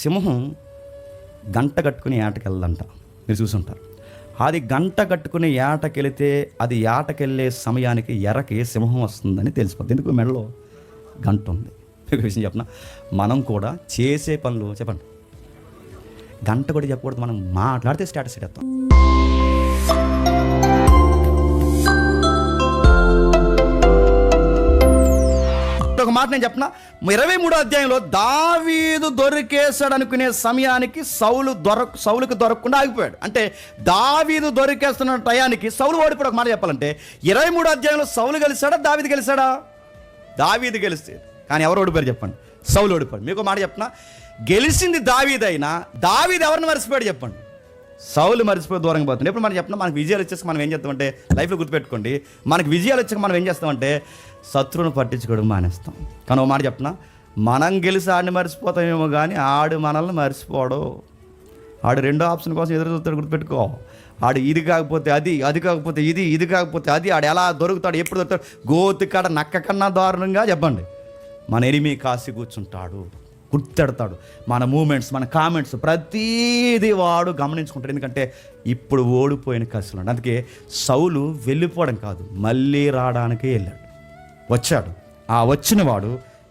సింహం గంట కట్టుకుని ఏటకెళ్ళదంట. మీరు చూసుంటారు. అది గంట కట్టుకుని ఏటకెళితే అది ఏటకెళ్ళే సమయానికి ఎరకి సింహం వస్తుందని తెలిసిపోతుంది. ఎందుకు? మెడలో గంట ఉంది. మీకు విషయం చెప్పనా, మనం కూడా చేసే పనులు చెప్పండి, గంట కూడా చెప్పకూడదు. మనం మాట్లాడితే స్టేటస్ ఎత్తాం. ఒక మాట నేను చెప్పనా, 23వ అధ్యాయంలో దావీదు దొరికేశాడు అనుకునే సమయానికి సౌలుకి దొరకకుండా ఆగిపోయాడు. అంటే దావీదు దొరికేస్తున్న టయానికి సౌలు ఓడిపోయాడు. ఒక మాట చెప్పాలంటే 23వ అధ్యాయంలో సౌలు గెలిచాడా, దావీదు గెలిచాడా? దావీదు గెలిచాడు. కానీ ఎవరు ఓడిపోయారు చెప్పండి? సౌలు ఓడిపోయాడు. మీకు మాట చెప్పనా, గెలిచింది దావీదైనా దావీదు ఎవరిని మర్చిపోయాడు చెప్పండి? సౌలు మర్చిపోయి దూరంగా పోతుంది. ఎప్పుడు మనం చెప్పినా, మనకు విజయాలు వచ్చేసి మనం ఏం చేస్తామంటే, లైఫ్లో గుర్తుపెట్టుకోండి, మనకు విజయాలు వచ్చాక మనం ఏం చేస్తామంటే శత్రువును పట్టించుకోవడం మానేస్తాం. కానీ ఒక మాట చెప్పినా, మనం గెలిచి ఆడిని మర్చిపోతామేమో కానీ ఆడు మనల్ని మర్చిపోడు. ఆడు రెండో ఆప్షన్ కోసం ఎదురు చూస్తాడు. గుర్తుపెట్టుకో, ఆడు ఇది కాకపోతే అది, అది కాకపోతే ఇది, ఇది కాకపోతే అది, ఆడు ఎలా దొరుకుతాడు, ఎప్పుడు దొరుకుతాడు, గోతికాడ నక్క కన్నా దారుణంగా చెప్పండి మన ఎనిమి కాసి కూర్చుంటాడు, గుర్తెడతాడు. మన మూమెంట్స్, మన కామెంట్స్, ప్రతీది వాడు గమనించుకుంటాడు. ఎందుకంటే ఇప్పుడు ఓడిపోయిన కసిలో. అందుకే సౌలు వెళ్ళిపోవడం కాదు, మళ్ళీ రావడానికే వెళ్ళాడు, వచ్చాడు. ఆ వచ్చిన వాడు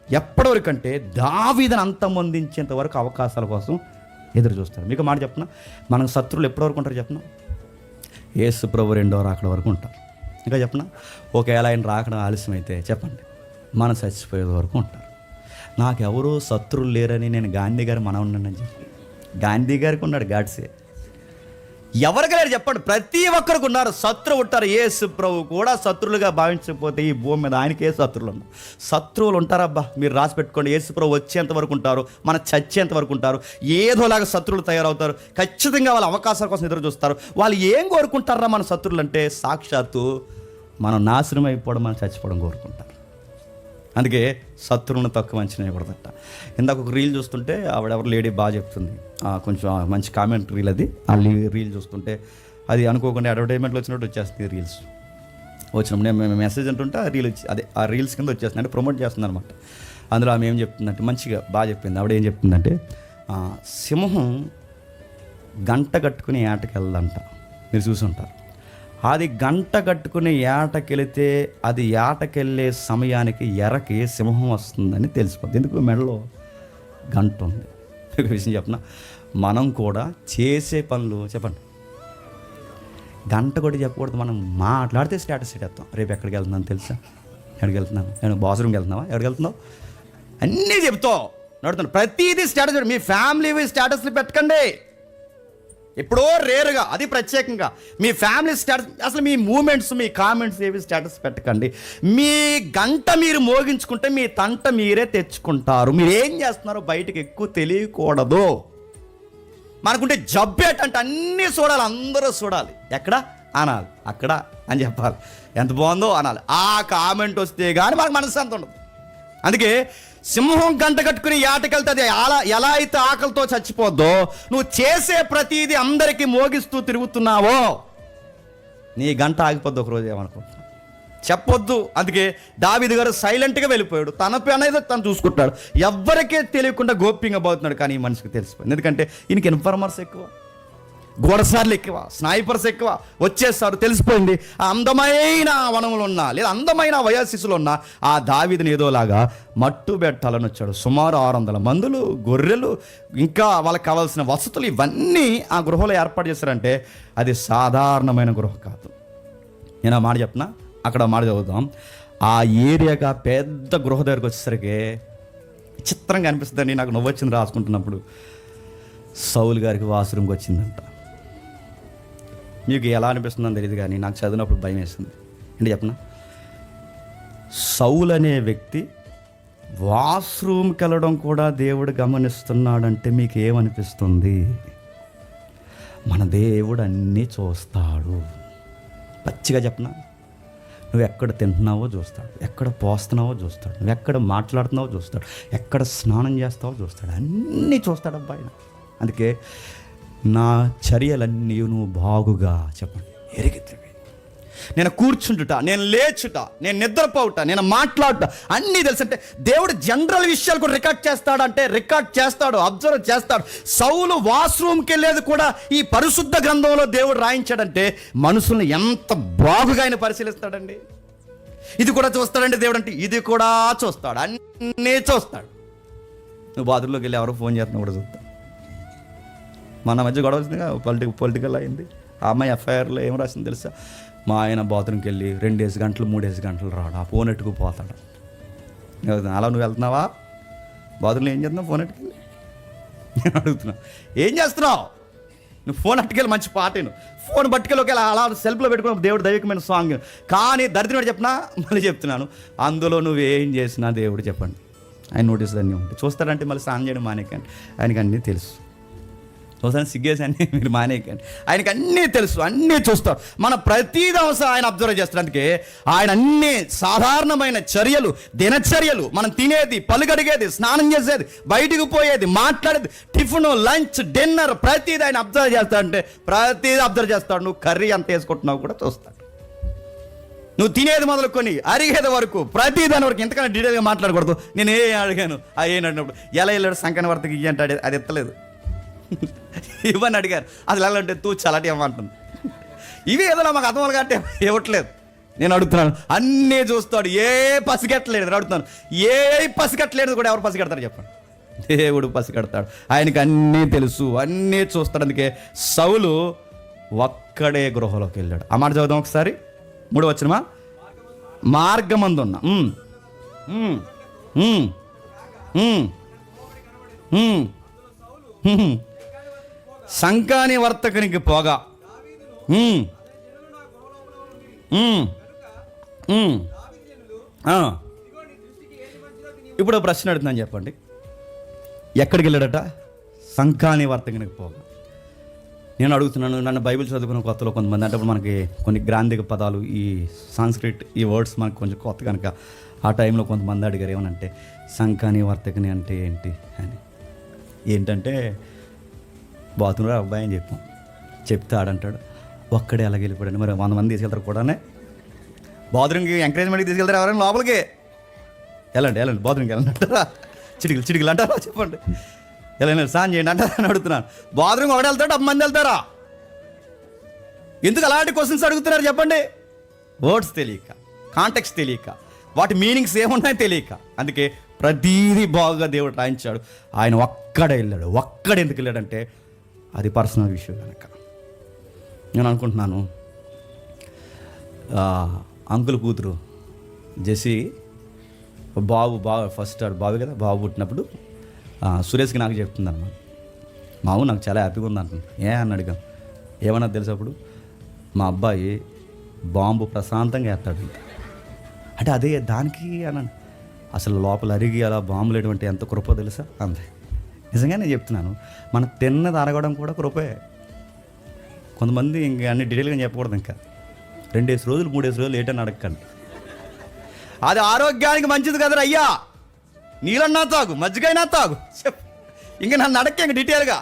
ఎప్పటివరకంటే దావీదును అంతమొందించేంత వరకు అవకాశాల కోసం ఎదురు చూస్తాడు. మీకు మాట చెప్పిన, మనకు శత్రువులు ఎప్పటివరకు ఉంటారు చెప్పిన? యేసు ప్రభు రెండో రాకడ వరకు ఉంటారు. ఇంకా చెప్పిన, ఒకవేళ ఆయన రాకడం ఆలస్యం అయితే చెప్పండి, మనం చచ్చిపోయేది వరకు ఉంటారు. నాకెవరూ శత్రువులు లేరని నేను గాంధీ గారు మనవున్నానని చెప్పి, గాంధీ గారికి ఉన్నాడు గాడ్సే. ఎవరికి లేరు చెప్పండి? ప్రతి ఒక్కరికి ఉన్నారు, శత్రువు ఉంటారు. యేసు ప్రభు కూడా శత్రువులుగా భావించకపోతే ఈ భూమి మీద ఆయనకే శత్రువులు ఉన్నారు. శత్రువులు ఉంటారబ్బా, మీరు రాసి పెట్టుకోండి. యేసు ప్రభు వచ్చేంత వరకు ఉంటారు, మన చచ్చేంత వరకు ఉంటారు. ఏదోలాగా శత్రువులు తయారవుతారు. ఖచ్చితంగా వాళ్ళ అవకాశాల కోసం ఎదురు చూస్తారు. వాళ్ళు ఏం కోరుకుంటారా మన శత్రువులు అంటే? సాక్షాత్తు మనం నాశనం అయిపోవడం, మనం చచ్చిపోవడం కోరుకుంటారు. అందుకే శత్రువులను తక్కువ అంచనా వేయకూడదట. ఇందాక ఒక రీల్ చూస్తుంటే ఆవిడెవరు లేడీ బాగా చెప్తుంది, కొంచెం మంచి కామెంట్ రీల్ అది. ఆ రీల్ చూస్తుంటే అది అనుకోకుండా అడ్వర్టైజ్మెంట్లో వచ్చినట్టు వచ్చేస్తుంది. రీల్స్ వచ్చినప్పుడు నేను మెసేజ్ అంటుంటే ఆ రీల్ అదే ఆ రీల్స్ కింద వచ్చేస్తుంది, అంటే ప్రమోట్ చేస్తుంది అనమాట. అందులో ఆమె ఏం చెప్తుందంటే, మంచిగా బాగా చెప్పింది. ఆవిడ ఏం చెప్తుందంటే, సింహం గంట కట్టుకుని ఏటకెళ్ళదంట. మీరు చూసుంటారు. అది గంట కట్టుకుని ఏటకెళితే అది ఏటకెళ్ళే సమయానికి ఎరకి సింహం వస్తుందని తెలిసిపోతుంది. ఎందుకు? మెడలో గంట ఉంది. ఒక విషయం చెప్పనా, మనం కూడా చేసే పనులు చెప్పండి, గంట కూడా చెప్పకూడదు. మనం మాట్లాడితే స్టేటస్ ఎత్తాం. రేపు ఎక్కడికి వెళ్తున్నాను తెలుసా, ఎక్కడికి వెళ్తున్నాను, నేను బాత్రూమ్కి వెళ్తున్నావా, ఎక్కడికి వెళ్తున్నావు, అన్నీ చెప్తావు, నడుతున్నాను. ప్రతిదీ స్టేటస్. మీ ఫ్యామిలీ స్టేటస్లు పెట్టకండి. ఎప్పుడో రేరుగా, అది ప్రత్యేకంగా మీ ఫ్యామిలీ స్టేటస్. అసలు మీ మూమెంట్స్, మీ కామెంట్స్ ఏవి స్టేటస్ పెట్టకండి. మీ గంట మీరు మోగించుకుంటే మీ తంట మీరే తెచ్చుకుంటారు. మీరు ఏం చేస్తున్నారో బయటకు ఎక్కువ తెలియకూడదు. మనకుంటే జబ్బేటంటే అన్నీ చూడాలి, అందరూ చూడాలి. ఎక్కడ అనాలి, అక్కడ అని చెప్పాలి, ఎంత బాగుందో అనాలి. ఆ కామెంట్ వస్తే కానీ మనకు మనశ్శాంతి ఉండదు. అందుకే సింహం గంట కట్టుకుని ఏటకెళ్తే అది ఎలా అయితే ఆకలితో చచ్చిపోద్దో, నువ్వు చేసే ప్రతిదీ అందరికీ మోగిస్తూ తిరుగుతున్నావో నీ గంట ఆగిపోద్దు ఒకరోజు. ఏమనుకుంటున్నా చెప్పొద్దు. అందుకే దావీదు గారు సైలెంట్గా వెళ్ళిపోయాడు. తన పని అనేది తను చూసుకుంటాడు, ఎవ్వరికే తెలియకుండా గోప్యంగా పోతున్నాడు. కానీ ఈ మనిషికి తెలిసిపోయింది. ఎందుకంటే ఈయనకి ఇన్ఫార్మర్స్ ఎక్కువ, గోడసార్లు ఎక్కువ, స్నైపర్స్ ఎక్కువ, వచ్చేస్తారు. తెలిసిపోయింది. ఆ అందమైన వనములు ఉన్నా లేదా అందమైన వయోశిశులు ఉన్నా ఆ దావీదుని ఏదోలాగా మట్టు పెట్టాలని వచ్చాడు. సుమారు 600 మందులు, గొర్రెలు, ఇంకా వాళ్ళకి కావాల్సిన వసతులు ఇవన్నీ ఆ గృహలో ఏర్పాటు చేశారంటే అది సాధారణమైన గృహ కాదు. నేను ఆ మాట చెప్పినా, అక్కడ మాట చదువుతాం. ఆ ఏరియాగా పెద్ద గృహ దగ్గరికి వచ్చేసరికి చిత్రంగా అనిపిస్తుందని నాకు నవ్వొచ్చింది రాసుకుంటున్నప్పుడు. సౌలు గారికి వాష్రూమ్కి వచ్చిందంట. మీకు ఎలా అనిపిస్తుందని తెలియదు కానీ నాకు చదివినప్పుడు భయం వేస్తుంది. ఏంటి చెప్పనా, సౌలు అనే వ్యక్తి వాష్రూమ్కి వెళ్ళడం కూడా దేవుడు గమనిస్తున్నాడంటే మీకు ఏమనిపిస్తుంది? మన దేవుడు అన్నీ చూస్తాడు. పచ్చిగా చెప్పనా, నువ్వు ఎక్కడ తింటున్నావో చూస్తాడు, ఎక్కడ పోస్తున్నావో చూస్తాడు, నువ్వు ఎక్కడ మాట్లాడుతున్నావో చూస్తాడు, ఎక్కడ స్నానం చేస్తావో చూస్తాడు, అన్నీ చూస్తాడు అబ్బాయి. అందుకే నా చర్యలన్నీ నువ్వు బాగుగా చెప్పండి ఎరిగితివి. నేను కూర్చుంటుట, నేను లేచుట, నేను నిద్రపోవుట, నేను మాట్లాడుట అన్నీ తెలుసు. అంటే దేవుడు జనరల్ విషయాలు కూడా రికార్డ్ చేస్తాడు, అంటే రికార్డ్ చేస్తాడు, అబ్జర్వ్ చేస్తాడు. సౌలు వాష్రూమ్కి వెళ్ళేది కూడా ఈ పరిశుద్ధ గ్రంథంలో దేవుడు రాయించాడంటే మనుషుల్ని ఎంత బాగుగా ఆయన పరిశీలిస్తాడండి. ఇది కూడా చూస్తాడండి దేవుడు, అంటే ఇది కూడా చూస్తాడు, అన్నీ చూస్తాడు. నువ్వు బాత్రూంలోకి వెళ్ళి ఎవరో ఫోన్ చేస్తున్నా కూడా చూస్తా. మన మధ్య గొడవ వచ్చిందిగా, పొలిటికల్ అయింది. ఆ అమ్మాయి ఎఫ్ఐఆర్లో ఏం రాసింది తెలుసా? మా ఆయన బాత్రూమ్కి వెళ్ళి 2 గంటలు 3 గంటలు రాడు, ఆ ఫోన్ ఎట్టుకుపోతాడు. అలా నువ్వు వెళ్తున్నావా బాత్రూంలో? ఏం చేస్తున్నావు? ఫోన్ ఎట్టుకెళ్ళి నేను అడుగుతున్నా, ఏం చేస్తున్నావు? నువ్వు ఫోన్ అట్టుకెళ్ళి మంచి పాటను ఫోన్ పట్టుకెళ్ళి ఒకవేళ అలా సెల్ఫ్లో పెట్టుకున్న దేవుడు దైవికమైన సాంగ్. కానీ దరిద్రుడు చెప్పినా మళ్ళీ చెప్తున్నాను, అందులో నువ్వేం చేసినా దేవుడు చెప్పండి ఆయన నోటీసులు అన్నీ ఉంటాయి. చూస్తాడంటే మళ్ళీ స్నానం చేయడం మానేకండి, ఆయనకి అన్నీ తెలుసు. చూస్తాను సిగ్గేసి అన్నీ మీరు మానేకండి, ఆయనకి అన్నీ తెలుసు, అన్నీ చూస్తాడు. మన ప్రతీది అవసరం ఆయన అబ్జర్వ్ చేస్తాడు. అందుకే ఆయన అన్ని సాధారణమైన చర్యలు, దినచర్యలు, మనం తినేది, పలుగడిగేది, స్నానం చేసేది, బయటికి పోయేది, మాట్లాడేది, టిఫిన్, లంచ్, డిన్నర్, ప్రతీది ఆయన అబ్జర్వ్ చేస్తాడంటే ప్రతీది అబ్జర్వ్ చేస్తాడు. నువ్వు కర్రీ ఎంత వేసుకుంటున్నావు కూడా చూస్తాడు. నువ్వు తినేది మొదలుకొని అరిగేది వరకు ప్రతి దాని వరకు ఎంతకన్నా డీటెయిల్గా మాట్లాడకూడదు. నేను అడిగాను ఏం అడిగినప్పుడు ఎలా వెళ్ళాడు సంకన వర్తకి ఇయ్యి అంటే అది ఎత్తలేదు. ఇవన్నీ అడిగారు, అది ఎలా అంటే తూ చలాటి ఏమంటుంది. ఇవి ఏదో మాకు అర్థం అంటే ఇవ్వట్లేదు. నేను అడుగుతున్నాను, అన్నీ చూస్తాడు, ఏ పసిగట్టలేదు. అడుగుతున్నాను, ఏ పసిగట్టలేదు కూడా ఎవరు పసిగడతారు చెప్పండి? దేవుడు పసిగడతాడు, ఆయనకి అన్నీ తెలుసు, అన్నీ చూస్తాడు. అందుకే సౌలు ఒక్కడే గృహలోకి వెళ్ళాడు. ఆ మాట చదువుదాం ఒకసారి. 3వ వచనమా? మార్గమందున్న సంకాని వర్తకునికి పోగా ఇప్పుడు ప్రశ్న అడుగుతున్నాను చెప్పండి. ఎక్కడికి వెళ్ళాడట? సంకాని వర్తకునికి పోగా. నేను అడుగుతున్నాను, నన్ను బైబిల్ చదువుకున్న కొత్తలో కొంతమంది అంటే మనకి కొన్ని గ్రాంధిక పదాలు, ఈ సాంస్క్రిట్, ఈ వర్డ్స్ మనకు కొంచెం కొత్త కనుక ఆ టైంలో కొంతమంది అడిగారు ఏమనంటే సంకాని వర్తకుని అంటే ఏంటి అని. ఏంటంటే బాత్రూంలో అబ్బాయి అని చెప్తే ఆడంటాడు ఒక్కడే అలాగే వెళ్ళిపోయాడు. మరి 100 మంది తీసుకెళ్తారు కూడానే బాత్రూమ్కి ఎంకరేజ్మెంట్కి తీసుకెళ్తారు. ఎవరైనా లోపలికి వెళ్ళండి బాత్రూమ్కి వెళ్ళండి అంటారా? చిటికలు అంటారా? చెప్పండి. ఎలా స్నానం చేయండి అంటారా అని అడుగుతున్నాను. బాత్రూమ్ ఒకటి వెళ్తాడు, 10 మంది వెళ్తారా? ఎందుకు అలాంటి క్వశ్చన్స్ అడుగుతున్నారు చెప్పండి? వర్డ్స్ తెలియక, కాంటెక్స్ట్ తెలియక, వాటి మీనింగ్స్ ఏమున్నాయో తెలియక. అందుకే ప్రతీది బాగా దేవుడు రాయించాడు. ఆయన ఒక్కడే వెళ్ళాడు. ఒక్కడే ఎందుకు వెళ్ళాడంటే అది పర్సనల్ విషయం కనుక. నేను అనుకుంటున్నాను, అంకుల్ కూతురు జెసి బాబు ఫస్ట్ బాబు కదా, బాబు పుట్టినప్పుడు సురేష్కి నాకు చెప్తుంది అన్నమాట, మావు నాకు చాలా హ్యాపీగా ఉంది అంటుంది. అని అడిగాం. ఏమన్నా తెలుసు అప్పుడు? మా అబ్బాయి బాంబు ప్రశాంతంగా వేస్తాడు అంటే అదే దానికి అన్నాను. అసలు లోపల అరిగి అలా బాంబులు ఎటువంటి ఎంత కృపో తెలుసా అంతే. నిజంగా నేను చెప్తున్నాను, మనం తిన్నది అరగడం కూడా కృపే. కొంతమంది ఇంకా అన్ని డీటెయిల్గా చెప్పకూడదు. ఇంకా 2 రోజులు 3 రోజులు ఏటని అడగకండి. అది ఆరోగ్యానికి మంచిది కదరా అయ్యా. నీళ్ళన్నా తాగు, మజ్జిగైనా తాగు, చెప్పు. ఇంకా నన్ను అడగ ఇంక డీటెయిల్గా.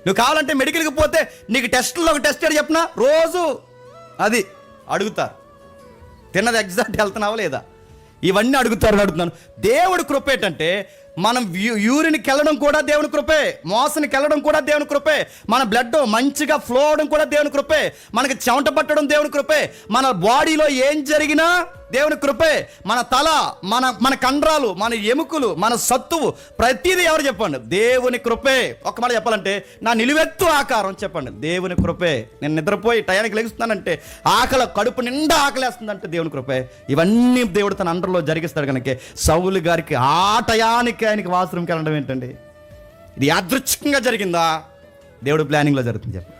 నువ్వు కావాలంటే మెడికల్కి పోతే నీకు టెస్ట్లో ఒక టెస్ట్ చెప్పినా రోజు అది అడుగుతారు. తిన్నది ఎగ్జాక్ట్ వెళ్తున్నావా లేదా, ఇవన్నీ అడుగుతున్నాను. దేవుడి కృప ఏంటంటే మనం యూరిన్కి వెళ్ళడం కూడా దేవుని కృపే, మోసనికి వెళ్ళడం కూడా దేవుని కృపే, మన బ్లడ్ మంచిగా ఫ్లో అవడం కూడా దేవుని కృపే, మనకి చెమట పట్టడం దేవుని కృపే, మన బాడీలో ఏం జరిగినా దేవుని కృపే, మన తల, మన కండరాలు, మన ఎముకలు, మన సత్తువు, ప్రతిదీ ఎవరు చెప్పండి? దేవుని కృపే. ఒక్క మాట చెప్పాలంటే నా నిలువెత్తు ఆకారం చెప్పండి దేవుని కృపే. నేను నిద్రపోయి టయానికి లెగుస్తున్నానంటే కడుపు నిండా ఆకలేస్తుందంటే దేవుని కృపే. ఇవన్నీ దేవుడు తన అండర్లో జరిగిస్తాడు కనుక సౌలు గారికి ఆ టయానికి ఆయనకి వాష్రూమ్కి వెళ్ళడం ఏంటండి? ఇది యాదృచ్ఛికంగా జరిగిందా? దేవుడు ప్లానింగ్లో జరుగుతుంది చెప్పండి.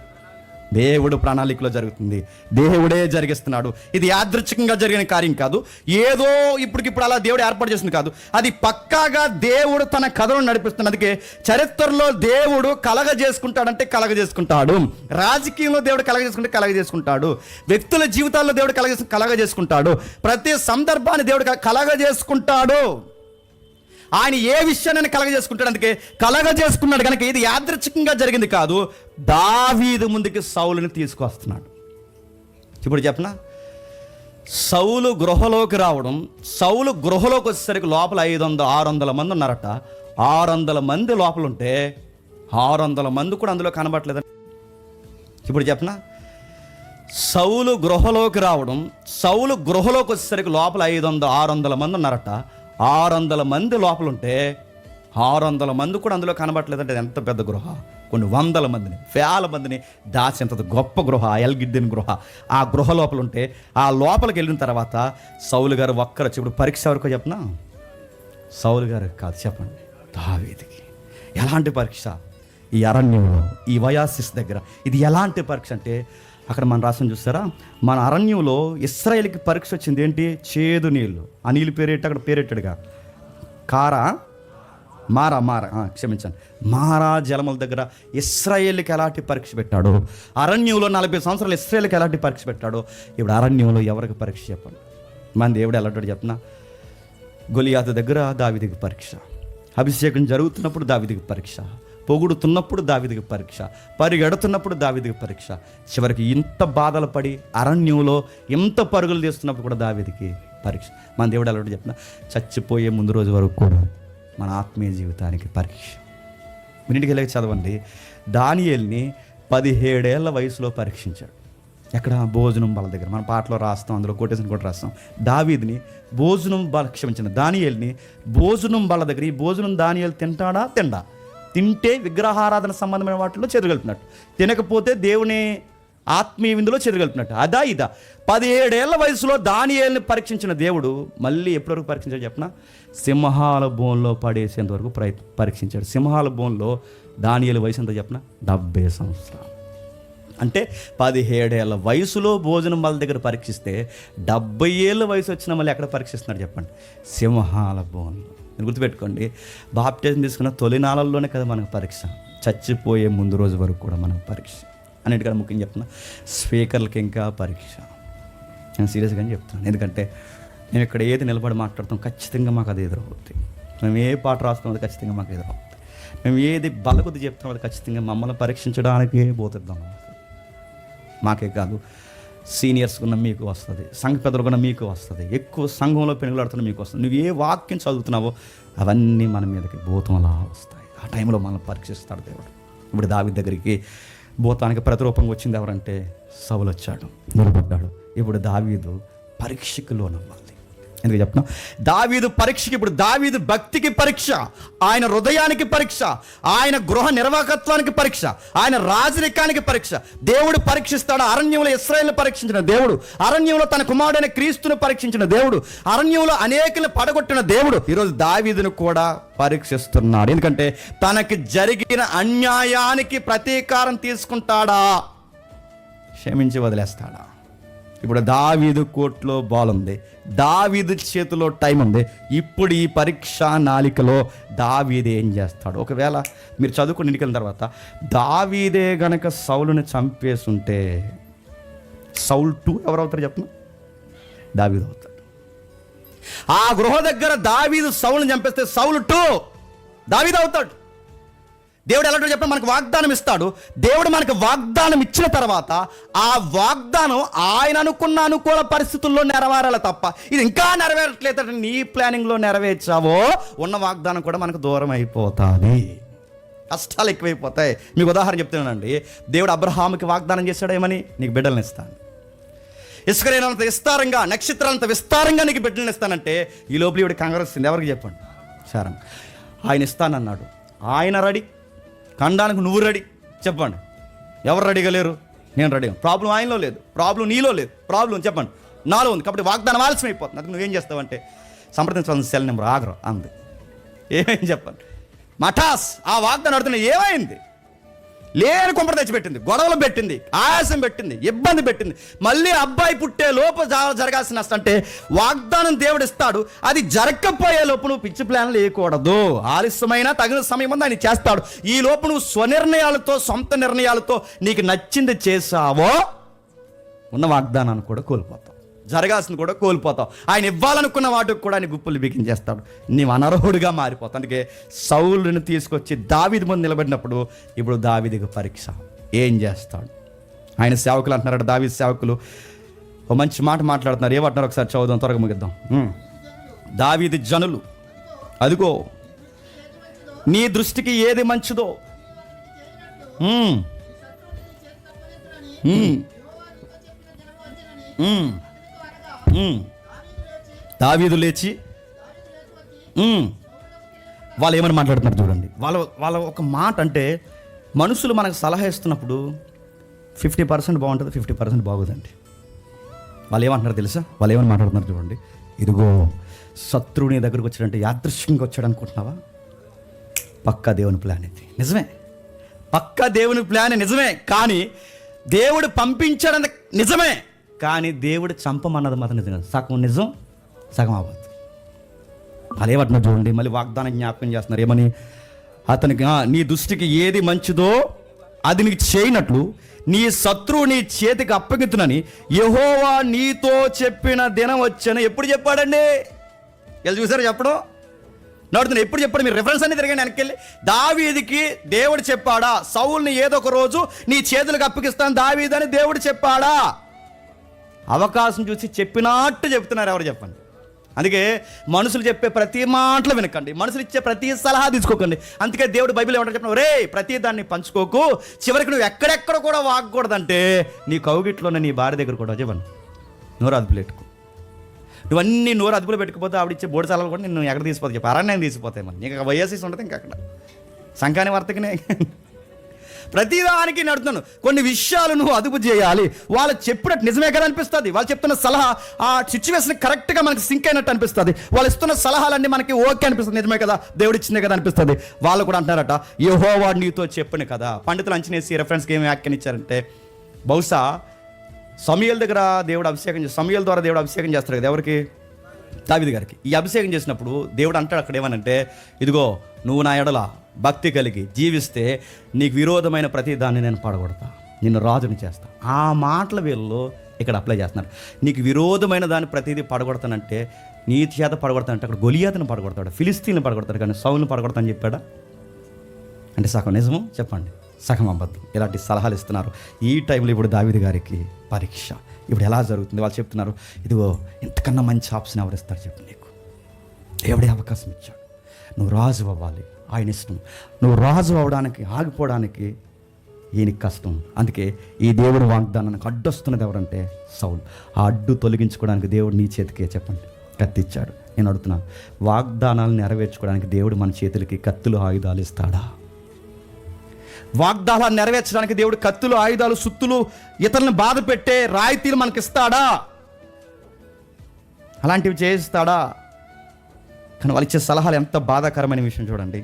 దేవుడు ప్రణాళికలో జరుగుతుంది, దేవుడే జరిగిస్తున్నాడు. ఇది యాదృచ్ఛికంగా జరిగిన కార్యం కాదు, ఏదో ఇప్పటికిప్పుడు అలా దేవుడు ఏర్పాటు చేసింది కాదు. అది పక్కాగా దేవుడు తన కథను నడిపిస్తున్నాడు. అందుకే చరిత్రలో దేవుడు కలగజేసుకుంటాడంటే కలగజేసుకుంటాడు. రాజకీయంలో దేవుడు కలగజేసుకుంటాడు. వ్యక్తుల జీవితాల్లో దేవుడు కలగజేసుకుంటాడు. ప్రతి సందర్భాన్ని దేవుడు కలగజేసుకుంటాడు. ఆయన ఏ విషయాన్ని కలగజేసుకుంటాడు. అందుకే కలగజేసుకున్నాడు కనుక ఇది యాదృచ్ఛికంగా జరిగింది కాదు. దావీదు ముందుకి సౌలుని తీసుకొస్తున్నాడు. ఇప్పుడు చెప్పనా, సౌలు గృహలోకి రావడం, సౌలు గృహలోకి వచ్చేసరికి లోపల 600 మంది ఉన్నారట. 600 మంది లోపల ఉంటే 600 మంది కూడా అందులో కనబడలేదు. ఇప్పుడు చెప్పనా, సౌలు గృహలోకి రావడం, సౌలు గృహలోకి వచ్చేసరికి లోపల 600 మంది ఉన్నారట. 600 మంది లోపల ఉంటే 600 మంది కూడా అందులో కనబడలేదంటే ఎంత పెద్ద గృహ! కొన్ని వందల మందిని, వేల మందిని దాచేంత గొప్ప గృహ, ఎల్గిద్దిన గృహ. ఆ గృహ లోపల ఉంటే ఆ లోపలికి వెళ్ళిన తర్వాత సౌలు గారు ఒక్కరు ఇప్పుడు పరీక్ష ఎవరికో చెప్పనా, సౌలు గారు కాదు, చెప్పండి, దావీదుకి. ఎలాంటి పరీక్ష? ఈ అరణ్యంలో, ఈ వయాసిస్ దగ్గర. ఇది ఎలాంటి పరీక్ష అంటే, అక్కడ మనం రాసిన చూస్తారా, మన అరణ్యంలో ఇశ్రాయేలుకి పరీక్ష వచ్చింది. ఏంటి? చేదు నీళ్ళు. ఆ నీళ్ళు పేరేట అక్కడ పేరెట్టాడుగా, క్షమించండి, మారా జలముల దగ్గర ఇశ్రాయేలుకి ఎలాంటి పరీక్ష పెట్టాడో, అరణ్యంలో 40 సంవత్సరాలు ఇశ్రాయేలుకి ఎలాంటి పరీక్ష పెట్టాడో, ఇప్పుడు అరణ్యంలో ఎవరికి పరీక్ష చెప్పండి? మన దేవుడు ఎలాంటి చెప్పినా, గొలియాతు దగ్గర దావీదుకి పరీక్ష, అభిషేకం జరుగుతున్నప్పుడు దావీదుకి పరీక్ష, పొగుడుతున్నప్పుడు దావీదుకి పరీక్ష, పరిగెడుతున్నప్పుడు దావీదుకి పరీక్ష, చివరికి ఇంత బాధలు పడి అరణ్యంలో ఇంత పరుగులు తీస్తున్నప్పుడు కూడా దావీదుకి పరీక్ష. మన దేవుడు ఎలా చెప్పిన, చచ్చిపోయే ముందు రోజు వరకు కూడా మన ఆత్మీయ జీవితానికి పరీక్ష. ఇంటికి వెళ్ళి చదవండి, దానియేలుని 17 ఏళ్ల వయసులో పరీక్షించాడు. ఎక్కడ? భోజనం బల దగ్గర. మన పాటలో రాస్తాం, అందులో కొటేషన్ కూడా రాస్తాం. దావీదుని భోజనం బల, క్షమించిన దానియేలుని భోజనం బల దగ్గర. ఈ భోజనం దానియేలు తింటాడా? తింటే విగ్రహారాధన సంబంధమైన వాటిలో చెరగలుపుతున్నట్టు, తినకపోతే దేవుని ఆత్మీయ విందులో చెరగలుపుతున్నట్టు. అదా ఇదా? 17 ఏళ్ల వయసులో దానియేలుని పరీక్షించిన దేవుడు మళ్ళీ ఎప్పటివరకు పరీక్షించాడు చెప్పనా? సింహాల బోన్లో పడేసేంత వరకు పరీక్షించాడు. సింహాల బోన్లో దానియేలు వయసు ఎంత చెప్పనా? 70 సంవత్సరాలు. అంటే 17 ఏళ్ల వయసులో భోజనం వాళ్ళ దగ్గర పరీక్షిస్తే 70 ఏళ్ళ వయసు వచ్చిన మళ్ళీ ఎక్కడ పరీక్షిస్తున్నాడు చెప్పండి? సింహాల బోన్లో. మీరు గుర్తుపెట్టుకోండి, బాప్టిజం తీసుకున్న తొలినాళ్ళల్లోనే కదా మనకు పరీక్ష, చచ్చిపోయే ముందు రోజు వరకు కూడా మనకు పరీక్ష. అన్నిటికన్నా ముఖ్యంగా చెప్తున్నా, స్పీకర్లకి ఇంకా పరీక్ష. నేను సీరియస్గానే చెప్తున్నాను, ఎందుకంటే నేను ఇక్కడ ఏది నిలబడి మాట్లాడతాం ఖచ్చితంగా మాకు అది ఎదురవుతుంది. మేము ఏ పాట రాస్తాం అది ఖచ్చితంగా మాకు ఎదురవుతుంది. మేము ఏది బలకొద్ది చెప్తాం అది ఖచ్చితంగా మమ్మల్ని పరీక్షించడానికే పోతున్నాం. మాకే కాదు, సీనియర్స్ ఉన్న మీకు వస్తుంది, సంఘ పెద్దలు కూడా మీకు వస్తుంది, ఎక్కువ సంఘంలో పెనుగులాడుతున్న మీకు వస్తుంది. నువ్వు ఏ వాక్యం చదువుతున్నావో అవన్నీ మన మీదకి భూతంలా వస్తాయి. ఆ టైంలో మనల్ని పరీక్షిస్తాడు దేవుడు. ఇప్పుడు దావీదు దగ్గరికి భూతానికి ప్రతిరూపంగా వచ్చింది ఎవరంటే సౌలు వచ్చాడు, నిలబడ్డాడు. ఇప్పుడు దావీదు పరీక్షకు లోనవ్వాలి. ఎందుకు చెప్తున్నా? దావీదు పరీక్షకి, ఇప్పుడు దావీదు భక్తికి పరీక్ష, ఆయన హృదయానికి పరీక్ష, ఆయన గృహ నిర్వాహకత్వానికి పరీక్ష, ఆయన రాజరికానికి పరీక్ష. దేవుడు పరీక్షిస్తాడు. అరణ్యంలో ఇశ్రాయేలును పరీక్షించిన దేవుడు, అరణ్యంలో తన కుమారుడైన క్రీస్తును పరీక్షించిన దేవుడు, అరణ్యంలో అనేకులను పడగొట్టిన దేవుడు ఈరోజు దావీదును కూడా పరీక్షిస్తున్నాడు. ఎందుకంటే తనకి జరిగిన అన్యాయానికి ప్రతీకారం తీసుకుంటాడా, క్షమించి వదిలేస్తాడా? ఇప్పుడు దావీదు కోర్టులో బాల్ ఉంది, దావీదు చేతిలో టైం ఉంది. ఇప్పుడు ఈ పరీక్ష నాలికలో దావీదు ఏం చేస్తాడు? ఒకవేళ మీరు చదువుకుని ఇంటికి వెళ్ళిన తర్వాత దావీదే గనక సౌలుని చంపేస్తుంటే సౌలు 2 ఎవరవుతారు చెప్పను? దావీదు అవుతాడు. ఆ గృహ దగ్గర దావీదు సౌలుని చంపేస్తే సౌలు 2 దావీదు అవుతాడు. దేవుడు ఎలాంటి చెప్పిన మనకు వాగ్దానం ఇస్తాడు. దేవుడు మనకు వాగ్దానం ఇచ్చిన తర్వాత ఆ వాగ్దానం ఆయన అనుకున్న అనుకూల పరిస్థితుల్లో నెరవేరాలి తప్ప ఇది ఇంకా నెరవేరట్లేదు నీ ప్లానింగ్లో నెరవేర్చావో ఉన్న వాగ్దానం కూడా మనకు దూరం అయిపోతుంది, కష్టాలు ఎక్కువైపోతాయి. మీకు ఉదాహరణ చెప్తున్నానండి. దేవుడు అబ్రహాముకి వాగ్దానం చేశాడు, ఏమని? నీకు బిడ్డలను ఇస్తాను, ఇసుకరేనంత విస్తారంగా, నక్షత్రాలంత విస్తారంగా నీకు బిడ్డలను ఇస్తానంటే ఈ లోపల ఇవిడ కంగారు వస్తుంది. ఎవరికి చెప్పండి? సరే, ఆయన ఇస్తానన్నాడు. ఆయన రెడీ, ఖండానికి నువ్వు రెడీ. చెప్పండి, ఎవరు రెడీగా లేరు? నేను రెడీ. ప్రాబ్లం ఆయనలో లేదు, ప్రాబ్లం నీలో లేదు, ప్రాబ్లం చెప్పండి నాలో ఉంది. కాబట్టి వాగ్దానం ఆలస్యం అయిపోతుంది. అది నువ్వేం చేస్తావంటే సంప్రదించాల్సిన సెల్ నెంబర్ ఆగరు అంది. ఏమైంది చెప్పండి? మఠాస్ ఆ వాగ్దానం అడుగుతున్నా ఏమైంది? లేని కొంపర తెచ్చిపెట్టింది, గొడవలు పెట్టింది, ఆయాసం పెట్టింది, ఇబ్బంది పెట్టింది. మళ్ళీ అబ్బాయి పుట్టే లోపు జరగాల్సిన నష్టం అంటే వాగ్దానం దేవుడు ఇస్తాడు, అది జరగకపోయే లోపు నువ్వు పిచ్చి ప్లాన్లు వేయకూడదు. ఆలస్యమైన తగిన సమయం ముందు ఆయన చేస్తాడు. ఈ లోపు నువ్వు స్వనిర్ణయాలతో, సొంత నిర్ణయాలతో నీకు నచ్చింది చేసావో ఉన్న వాగ్దానాన్ని కూడా కోల్పోతావు, జరగాల్సింది కూడా కోల్పోతావు. ఆయన ఇవ్వాలనుకున్న వాటికి కూడా ఆయన గుప్పులు బిగించేస్తాడు, నీవు అనర్హుడిగా మారిపోతావు. అందుకే సౌలుని తీసుకొచ్చి దావీదు ముందు నిలబడినప్పుడు ఇప్పుడు దావీదుకి పరీక్ష. ఏం చేస్తాడు? ఆయన సేవకులు అంటున్నారట, దావీదు సేవకులు, ఓ మంచి మాట మాట్లాడుతున్నారు. ఏమంటున్నారు ఒకసారి చదువుదాం, త్వరగా ముగిద్దాం. దావీదు జనులు, అదిగో నీ దృష్టికి ఏది మంచిదో దావీదు లేచి వాళ్ళు ఏమని మాట్లాడుతున్నారు చూడండి. వాళ్ళ ఒక మాట అంటే, మనుషులు మనకు సలహా ఇస్తున్నప్పుడు 50% బాగుంటుంది, 50% బాగోదండి. వాళ్ళు ఏమంటున్నారు తెలుసా? వాళ్ళు ఏమని మాట్లాడుతున్నారు చూడండి. ఇదిగో శత్రువు నీ దగ్గరకు వచ్చాడంటే యాదృశ్యంగా వచ్చాడు అనుకుంటున్నావా? పక్కా దేవుని ప్లాన్ ఇది, నిజమే. పక్కా దేవుని ప్లాన్ నిజమే. కానీ దేవుడు పంపించాడని నిజమే. కానీ దేవుడు చంపమన్నది మాత్రం నిజం. సగం నిజం, సగం అవ్వదు. వాళ్ళు ఏమంటున్నారు చూడండి. మళ్ళీ వాగ్దానం జ్ఞాపకం చేస్తున్నారు. ఏమని? అతనికి నీ దృష్టికి ఏది మంచిదో అది నీకు చేయనట్లు నీ శత్రువు నీ చేతికి అప్పగిత్తునని యెహోవా నీతో చెప్పిన దినం వచ్చాను. ఎప్పుడు చెప్పాడండి? వీళ్ళు చూసారు చెప్పడం నడుతున్నా. ఎప్పుడు చెప్పాడు? మీరు రిఫరెన్స్ అన్ని తిరగండి వెనక్కి. దావీదుకి దేవుడు చెప్పాడా? సౌల్ని ఏదో ఒక రోజు నీ చేతులకు అప్పగిస్తాను దావీదు అని దేవుడు చెప్పాడా? అవకాశం చూసి చెప్పినట్టు చెప్తున్నారు. ఎవరు చెప్పండి? అందుకే మనుషులు చెప్పే ప్రతి మాటలు వినకండి, మనుషులు ఇచ్చే ప్రతి సలహా తీసుకోకండి. అందుకే దేవుడు బైబిల్ ఏమంటారు చెప్పిన, రే ప్రతి దాన్ని పంచుకోకు, చివరికి నువ్వు ఎక్కడెక్కడ కూడా వాగకూడదంటే నీ కౌగిట్లోనే నీ భార్య దగ్గర కూడా చెప్పండి నోరు అదుపులు పెట్టుకో. నువ్వన్నీ నోరు అదుపులో పెట్టుకుపోతే ఆవిడిచ్చే బోడి సలహాలు కూడా నిన్ను ఎక్కడ తీసిపోతాయి చెప్పి అరణ్యం తీసిపోతాయి. మరి నీకు వయస్సు ఉంటుంది ఇంకా అక్కడ సంకాని వర్తకనే. ప్రతిదానికి నడుతున్నాను. కొన్ని విషయాలు నువ్వు అదుపు చేయాలి. వాళ్ళు చెప్పినట్టు నిజమే కదా అనిపిస్తుంది. వాళ్ళు చెప్తున్న సలహా ఆ సిచ్యువేషన్ కరెక్ట్గా మనకి సింక్ అయినట్టు అనిపిస్తుంది. వాళ్ళు ఇస్తున్న సలహాలన్నీ మనకి ఓకే అనిపిస్తుంది, నిజమే కదా దేవుడు ఇచ్చిందే కదా అనిపిస్తుంది. వాళ్ళు కూడా అంటున్నారట యెహోవా నీతో చెప్పిన కదా. పండితులు అంచనేసి రెఫరెన్స్కి ఏమి వ్యాఖ్యానించారంటే, బహుశా సమూయేలు దగ్గర దేవుడు అభిషేకం చేసి, సమూయేలు ద్వారా దేవుడు అభిషేకం చేస్తారు కదా ఎవరికి? దావీదు గారికి. ఈ అభిషేకం చేసినప్పుడు దేవుడు అంటాడు అక్కడ ఏమనంటే, ఇదిగో నువ్వు నా ఎడల భక్తి కలిగి జీవిస్తే నీకు విరోధమైన ప్రతి దాన్ని నేను పడగొడతా, నిన్ను రాజుని చేస్తా. ఆ మాటల వీళ్ళు ఇక్కడ అప్లై చేస్తున్నారు. నీకు విరోధమైన దాన్ని ప్రతిదీ పడగొడతానంటే నీ చేత పడగొడతానంటే అక్కడ గొలియాతుని పడగొడతాడు, ఫిలిస్తీన్ని పడగొడతాడు, కానీ సౌలుని పడగొడతాను చెప్పాడా? అంటే సగం నిజము చెప్పండి, సగం అబద్ధం. ఇలాంటి సలహాలు ఇస్తున్నారు. ఈ టైంలో ఇప్పుడు దావీదు గారికి పరీక్ష. ఇప్పుడు ఎలా జరుగుతుంది? వాళ్ళు చెప్తున్నారు, ఇదిగో ఇంతకన్నా మంచి ఆప్షన్ ఎవరు ఇస్తారు చెప్పు? నీకు దేవుడే అవకాశం ఇచ్చాడు, నువ్వు రాజు అవ్వాలి, ఆయన ఇష్టం. నువ్వు రాజు అవ్వడానికి ఆగిపోవడానికి ఈయనకి కష్టం. అందుకే ఈ దేవుడు వాగ్దానానికి అడ్డొస్తున్నది ఎవరంటే సౌలు. ఆ అడ్డు తొలగించుకోవడానికి దేవుడు నీ చేతికే చెప్పండి కత్తిచ్చాడు. నేను అడుగుతున్నాను, వాగ్దానాలను నెరవేర్చుకోవడానికి దేవుడు మన చేతులకి కత్తులు ఆయుధాలు ఇస్తాడా? వాగ్దానాలు నెరవేర్చడానికి దేవుడు కత్తులు ఆయుధాలు సుత్తులు ఇతరులను బాధ పెట్టే రాయితీలు మనకి ఇస్తాడా? అలాంటివి చేయిస్తాడా? కానీ వాళ్ళు ఇచ్చే సలహాలు ఎంత బాధాకరమైన విషయం చూడండి.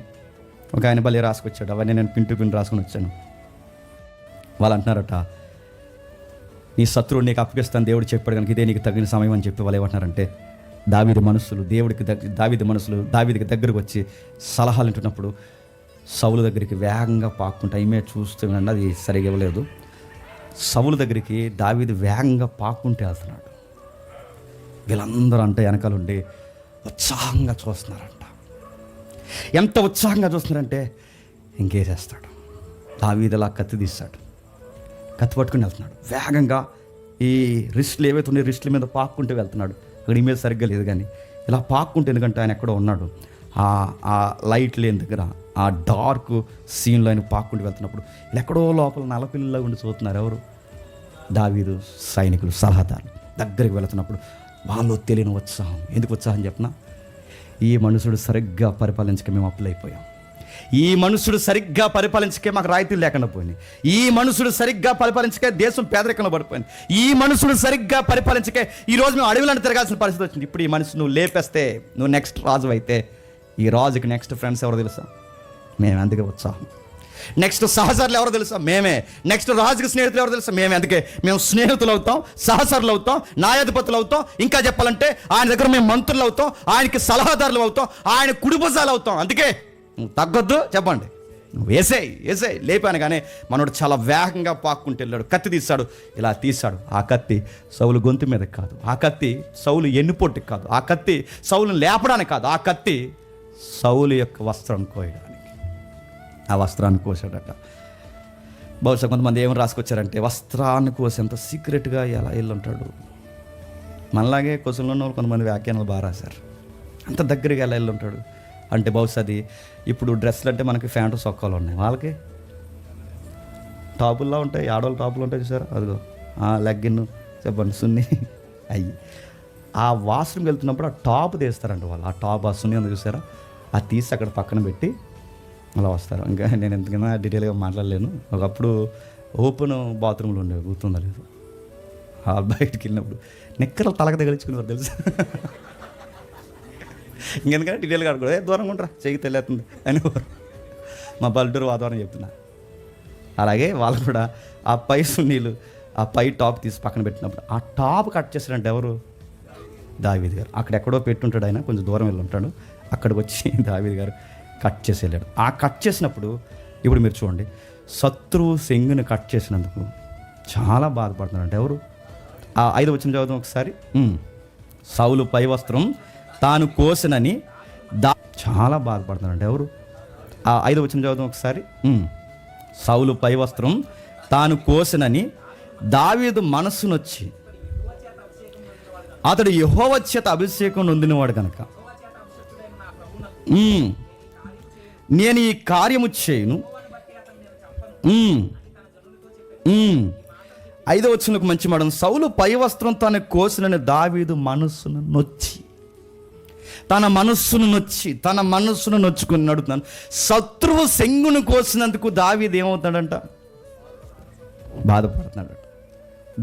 ఒక ఆయన బలి రాసుకొచ్చాడు, అవన్నీ నేను పిన్ రాసుకొని వచ్చాను. వాళ్ళు అంటున్నారట, నీ శత్రువుని నీకు అప్పగిస్తాను దేవుడు చెప్పాడు కనుక ఇదే నీకు తగిన సమయం అని చెప్పి వాళ్ళు ఏమంటున్నారంటే, దావీదు మనుషులు దావీదుకి దగ్గరకు వచ్చి సలహాలు వింటున్నప్పుడు సౌలు దగ్గరికి వేగంగా పాక్కుంటా, ఈమె చూస్తుందండి అది సరిగా ఇవ్వలేదు. సౌలు దగ్గరికి దావీదు వేగంగా పాక్కుంటే వెళ్తున్నాడు. వీళ్ళందరూ అంటే వెనకాలండి ఉత్సాహంగా చూస్తున్నారంట. ఎంత ఉత్సాహంగా చూస్తున్నారంటే ఇంకేసేస్తాడు. దావీదు అలా కత్తి తీస్తాడు, కత్తి పట్టుకుని వెళ్తున్నాడు వేగంగా. ఈ రిస్టులు ఏవైతే ఉన్నాయో రిస్టుల మీద పాక్కుంటూ వెళ్తున్నాడు. అక్కడ ఇమేజ్ సరిగ్గా లేదు కానీ ఇలా పాక్కుంటే, ఎందుకంటే ఆయన ఎక్కడో ఉన్నాడు ఆ లైట్ లేని దగ్గర, ఆ డార్క్ సీన్లో ఆయన పాక్కుంటూ వెళ్తున్నప్పుడు ఇలా ఎక్కడో లోపల నల్లపిల్లలా ఉండి చూస్తున్నారు ఎవరు? దావీదు సైనికులు, సలహాదారులు దగ్గరికి వెళుతున్నప్పుడు వాళ్ళు తెలియని ఉత్సాహం. ఎందుకు ఉత్సాహం చెప్పినా, ఈ మనుషుడు సరిగ్గా పరిపాలించక మేము అప్పులైపోయాం, ఈ మనుషుడు సరిగ్గా పరిపాలించకే మాకు రాయితీలు లేకుండా పోయినాయి, ఈ మనుషుడు సరిగ్గా పరిపాలించకే దేశం పేదరికంలో పడిపోయింది, ఈ మనుషుడు సరిగ్గా పరిపాలించకే ఈరోజు మేము అడవిలను తిరగాల్సిన పరిస్థితి వచ్చింది. ఇప్పుడు ఈ మనిషి నువ్వు లేపేస్తే నువ్వు నెక్స్ట్ రాజు అయితే, ఈ రాజుకి నెక్స్ట్ ఫ్రెండ్స్ ఎవరో తెలుసా? మేమే. అందుకే ఉత్సాహం. నెక్స్ట్ సహచరులు ఎవరో తెలుసా? మేమే. నెక్స్ట్ రాజుకి స్నేహితులు ఎవరో తెలుసా? మేమే. అందుకే మేము స్నేహితులు అవుతాం, సహచరులు అవుతాం, న్యాయాధిపతులు అవుతాం, ఇంకా చెప్పాలంటే ఆయన దగ్గర మేము మంత్రులు అవుతాం, ఆయనకి సలహాదారులు అవుతాం, ఆయన కుడిభుజాలు అవుతాం. అందుకే నువ్వు తగ్గొద్దు చెప్పండి, నువ్వు వేసేయ్ లేపాను. కానీ మనోడు చాలా వేగంగా పాక్కుంటూ వెళ్ళాడు, కత్తి తీశాడు, ఇలా తీశాడు. ఆ కత్తి సౌలు గొంతు మీదకి కాదు, ఆ కత్తి సౌలు ఎన్నుపొట్టుకి కాదు, ఆ కత్తి సౌలుని లేపడానికి కాదు, ఆ కత్తి సౌలు యొక్క వస్త్రం కోయడానికి. ఆ వస్త్రాన్ని కోసాడట. బహుశా కొంతమంది ఏమని రాసుకొచ్చారంటే, వస్త్రాన్ని కోసేంత సీక్రెట్గా ఎలా వెళ్ళుంటాడు, మనలాగే క్వశ్చన్లో ఉన్న వాళ్ళు కొంతమంది వ్యాఖ్యానాలు బాగా రాశారు. అంత దగ్గరికి వెళ్ళి ఉంటాడు అంటే బహుశా అది ఇప్పుడు డ్రెస్సులు అంటే మనకి ప్యాంటు సొక్కాలు ఉన్నాయి, వాళ్ళకి టాపుల్లో ఉంటాయి, ఆడవాళ్ళు టాపులు ఉంటాయి చూసారా, అదిగో లెగ్గిన్ చెప్పండి సున్ని అయ్యి ఆ వాష్రూమ్కి వెళ్తున్నప్పుడు ఆ టాప్ తీస్తారంట వాళ్ళు. ఆ టాప్ ఆ సున్ని ఉంది చూసారా, అది తీసి అక్కడ పక్కన పెట్టి అలా వస్తారు. ఇంకా నేను ఎంతకైనా డీటెయిల్గా మాట్లాడలేను. ఒకప్పుడు ఓపెన్ బాత్రూమ్లు ఉండేవి, గుర్తుందా లేదు, బయటికి వెళ్ళినప్పుడు నిక్కర్లు తలక తగిలించుకునేవారు తెలుసు. ఇంకెందుకంటే డీటెయిల్గా ఆడుకోవడం దూరంగా ఉంటారా చెయ్యి తెలియతుంది అనేవారు. మా పల్లెటూరు వాతావరణం చెప్తున్నా. అలాగే వాళ్ళు కూడా ఆ పై సున్నీలు ఆ పై టాప్ తీసి పక్కన పెట్టినప్పుడు ఆ టాప్ కట్ చేశారంటే ఎవరు? దావీదు గారు. అక్కడెక్కడో పెట్టుంటాడు ఆయన, కొంచెం దూరం వెళ్ళి ఉంటాడు. అక్కడికి వచ్చి దావీదు గారు కట్ చేసి వెళ్ళాడు. ఆ కట్ చేసినప్పుడు ఇప్పుడు మీరు చూడండి, శత్రువు సెంగుని కట్ చేసినందుకు చాలా బాధపడుతున్నారంటే ఎవరు? ఆ 5వ వచనం చదువుతాం ఒకసారి. సౌలు పై వస్త్రం తాను కోసినని చాలా బాధపడుతున్నారంటే ఎవరు? ఆ 5వ వచనం చదువుతాం ఒకసారి. సౌలు పై వస్త్రం తాను కోసినని దావీదు మనస్సునొచ్చి, అతడు యెహోవా చేత అభిషేకం నొందినవాడు కనుక నేను ఈ కార్యము చేయను. 5వ వచనంలోకి మంచి మాట, సౌలు పై వస్త్రం తాను కోసినని దావీదు మనస్సును నొచ్చి, తన మనస్సును నొచ్చుకుని నడుతున్నాను. శత్రువు సెంగును కోసినందుకు దావీదు ఏమవుతాడంట? బాధపడుతున్నాడు.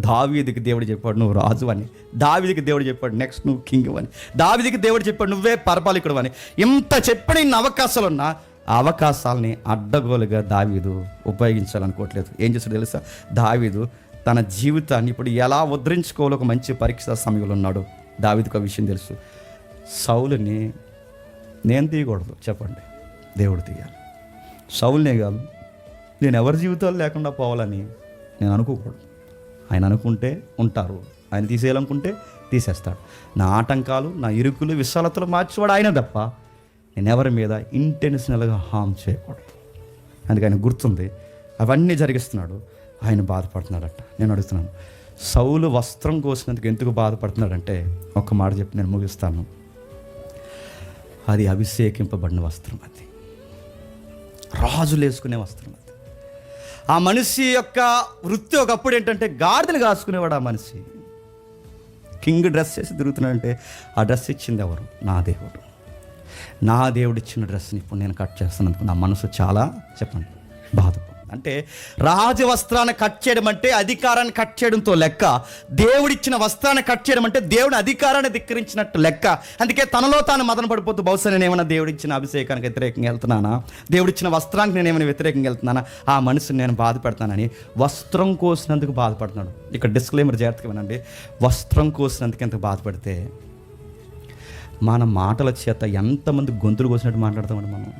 దావీదుకి దేవుడు చెప్పాడు నువ్వు రాజు అని, దావీదుకి దేవుడు చెప్పాడు నెక్స్ట్ నువ్వు కింగ్ అని, దావీదుకి దేవుడు చెప్పాడు నువ్వే పరిపాలకుడు అని. ఇంత చెప్పిన ఇన్ని అవకాశాలు ఉన్నా ఆ అవకాశాలని అడ్డగోలుగా దావీదు ఉపయోగించాలనుకోవట్లేదు. ఏం చేస్తాడు తెలుసా? దావీదు తన జీవితాన్ని ఇప్పుడు ఎలా ఉద్ధరించుకోవాలో ఒక మంచి పరీక్ష సమయంలో ఉన్నాడు. దావీదుకు ఆ విషయం తెలుసు. సౌలుని నేను తీయకూడదు, చెప్పండి, దేవుడు తీయాలి. సౌలునే కాదు, నేను ఎవరి జీవితాలు లేకుండా పోవాలని నేను అనుకోకూడదు. ఆయన అనుకుంటే ఉంటారు, ఆయన తీసేయాలనుకుంటే తీసేస్తాడు. నా ఆటంకాలు, నా ఇరుకులు, విశాలతలు మార్చేవాడు ఆయన తప్ప నేను ఎవరి మీద ఇంటెన్షనల్గా హామ్ చేయకూడదు. అందుకే ఆయన గుర్తుంది, అవన్నీ జరిగిస్తున్నాడు. ఆయన బాధపడుతున్నాడట. నేను అడుగుతున్నాను, సౌలు వస్త్రం కోసినందుకు ఎందుకు బాధపడుతున్నాడంటే ఒక్క మాట చెప్పి నేను ముగిస్తాను. అది అభిషేకింపబడిన వస్త్రం, అది రాజులు వేసుకునే వస్త్రం. అది ఆ మనిషి యొక్క వృత్తి ఒకప్పుడు ఏంటంటే గాడిదలు కాసుకునేవాడు. ఆ మనిషి కింగ్ డ్రెస్ చేసి తిరుగుతున్నాడంటే ఆ డ్రెస్ ఇచ్చింది ఎవరు? నా దేవుడు. నా దేవుడు ఇచ్చిన డ్రెస్ని ఇప్పుడు నేను కట్ చేస్తున్నందుకు నా మనసు చాలా, చెప్పండి, బాధపడు. అంటే రాజవస్త్రాన్ని కట్ చేయడం అంటే అధికారాన్ని కట్ చేయడంతో లెక్క. దేవుడిచ్చిన వస్త్రాన్ని కట్ చేయడం అంటే దేవుడి అధికారాన్ని ధిక్కరించినట్టు లెక్క. అందుకే తనలో తాను మదన పడిపోతూ బహుశా నేనేమైనా దేవుడిచ్చిన అభిషేకానికి వ్యతిరేకంగా వెళ్తున్నానా, దేవుడిచ్చిన వస్త్రానికి నేనేమైనా వ్యతిరేకంగా వెళ్తున్నానా, ఆ మనసుని నేను బాధ పెడతానని వస్త్రం కోసినందుకు బాధపడుతున్నాడు. ఇక్కడ డిస్క్లైమర్ జాగ్రత్తగా వినండి. వస్త్రం కోసినందుకు ఎంత బాధపడితే మన మాటల చేత ఎంతమంది గొంతులు కోసినట్టు మాట్లాడతామండి మనం.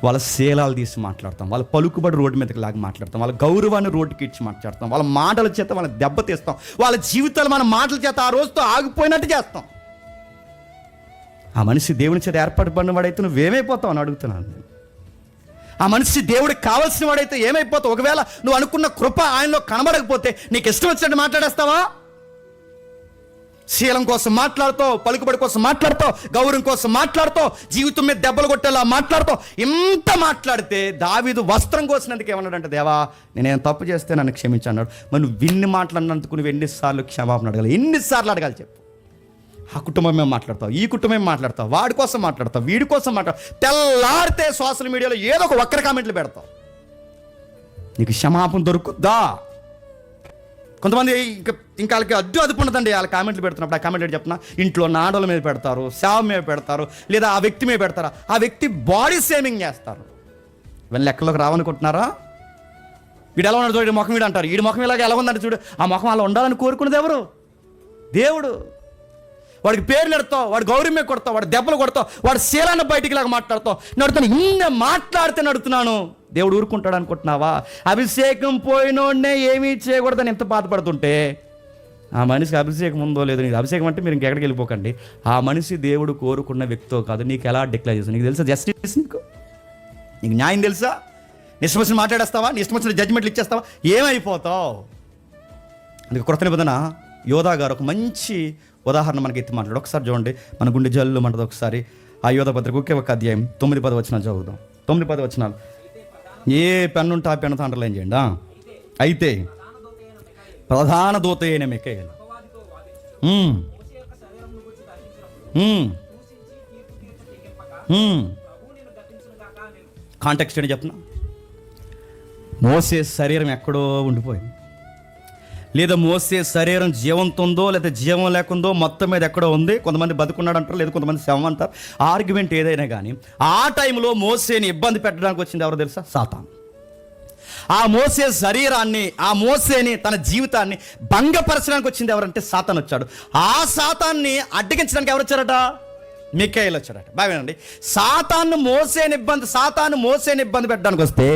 వాళ్ళ శీలాలు తీసి మాట్లాడతాం, వాళ్ళ పలుకుబడి రోడ్డు మీదకి లాగా మాట్లాడతాం, వాళ్ళ గౌరవాన్ని రోడ్డుకి ఇచ్చి మాట్లాడతాం, వాళ్ళ మాటల చేత వాళ్ళని దెబ్బతీస్తాం, వాళ్ళ జీవితాలు మన మాటల చేత ఆ రోజుతో ఆగిపోయినట్టు చేస్తాం. ఆ మనిషి దేవుని చేత ఏర్పడబడిన వాడైతే నువ్వేమైపోతావు అని అడుగుతున్నాను. ఆ మనిషి దేవుడికి కావాల్సిన వాడైతే ఏమైపోతావు? ఒకవేళ నువ్వు అనుకున్న కృప ఆయనలో కనబడకపోతే నీకు ఇష్టం వచ్చినట్టు మాట్లాడేస్తావా? శీలం కోసం మాట్లాడుతావు, పలుకుబడి కోసం మాట్లాడుతావు, గౌరవం కోసం మాట్లాడుతావు, జీవితం మీద దెబ్బలు కొట్టేలా మాట్లాడుతావు. ఇంత మాట్లాడితే దావీదు వస్త్రం కోసినందుకు ఏమన్నాడంటే, దేవా నేనేం తప్పు చేస్తే నన్ను క్షమించు అన్నాడు. మరి నువ్వు విన్ని మాట్లాడినందుకు నువ్వు ఎన్నిసార్లు క్షమాపణ అడగాలి? ఎన్నిసార్లు అడగాలి చెప్పు? ఆ కుటుంబం మేము మాట్లాడతావు, ఈ కుటుంబం మాట్లాడతావు, వాడి కోసం మాట్లాడతావు, వీడి కోసం మాట్లాడతావు. తెల్లారితే సోషల్ మీడియాలో ఏదో ఒక ఒక్కరి కామెంట్లు పెడతావు. నీకు క్షమాపణ దొరుకుద్దా? కొంతమంది ఇంకా వాళ్ళకి అదుపు ఉండదండి. వాళ్ళ కామెంట్లు పెడుతున్నప్పుడు ఆ కామెంట్ చెప్తున్నా, ఇంట్లో నాడల మీద పెడతారు, సేవ మీద పెడతారు, లేదా ఆ వ్యక్తి మీద పెడతారా, ఆ వ్యక్తి బాడీ షేమింగ్ చేస్తారు. వీళ్ళ లెక్కలోకి రావనుకుంటున్నారా? వీడు ఎలా ఉన్నాడు చూడు, ముఖం వీడు అంటారు, వీడి ముఖం ఇలాగ ఎలా ఉందంటే చూడు, ఆ ముఖం అలా ఉండాలని కోరుకున్నది ఎవరు? దేవుడు. వాడికి పేర్లు ఎడతావు, వాడి గౌరవమే కొడతావు, వాడి దెబ్బలు కొడతావు, వాడి శీలాన్ని బయటికి లాగా మాట్లాడతావు. నడుతాను ఇన్న మాట్లాడితే నడుతున్నాను, దేవుడు ఊరుకుంటాడు అనుకుంటున్నావా? అభిషేకం పోయినోడనే ఏమీ చేయకూడదని ఎంత బాధపడుతుంటే ఆ మనిషికి అభిషేకం ఉందో లేదో, నీకు అభిషేకం అంటే మీరు ఇంకెక్కడికి వెళ్ళిపోకండి. ఆ మనిషి దేవుడు కోరుకున్న వ్యక్తితో కాదు. నీకు ఎలా డిక్లేర్ చేస్తావు? నీకు తెలుసా జస్టిస్? నీకు న్యాయం తెలుసా? నీ ఇష్టం వచ్చిన మాట్లాడేస్తావా? నీ ఇష్టం వచ్చిన జడ్జిమెంట్లు ఇచ్చేస్తావా? ఏమైపోతావు? అందుకే కృత నిబంధన యోధా గారు ఒక మంచి ఉదాహరణ మనకి ఎత్తి మాట్లాడు. ఒకసారి చూడండి, మన గుండె జల్లు మనది. ఒకసారి ఆ యోధా పత్రిక ఒకే ఒక అధ్యాయం 9-10 వచనాలు చదువుదాం. 9-10 వచనాలు. ఏ పెన్ను ఉంటే ఆ పెన్నుతో అండర్లైన్ చేయండి. అయితే ప్రధాన దూత అయిన మిఖాయేలు కాంటెక్స్ట్ ఏంటి చెప్పనా? మోసే శరీరం ఎక్కడో ఉండిపోయింది, లేదా మోసే శరీరం జీవంతో ఉందో లేదా జీవం లేకుందో మొత్తం మీద ఎక్కడో ఉంది. కొంతమంది బతుకున్నాడు అంటారు, లేదా కొంతమంది శవం అంటారు. ఆర్గ్యుమెంట్ ఏదైనా కానీ ఆ టైంలో మోసేని ఇబ్బంది పెట్టడానికి వచ్చింది ఎవరో తెలుసా? సాతాను. ఆ మోసే శరీరాన్ని, ఆ మోసేని, తన జీవితాన్ని భంగపరచడానికి వచ్చింది ఎవరంటే సాతాను వచ్చాడు. ఆ సాతాన్ని అడ్డగించడానికి ఎవరు వచ్చారట? మిఖాయేలు వచ్చాడట. బాగానండి. సాతాను మోసేని ఇబ్బంది పెట్టడానికి వస్తే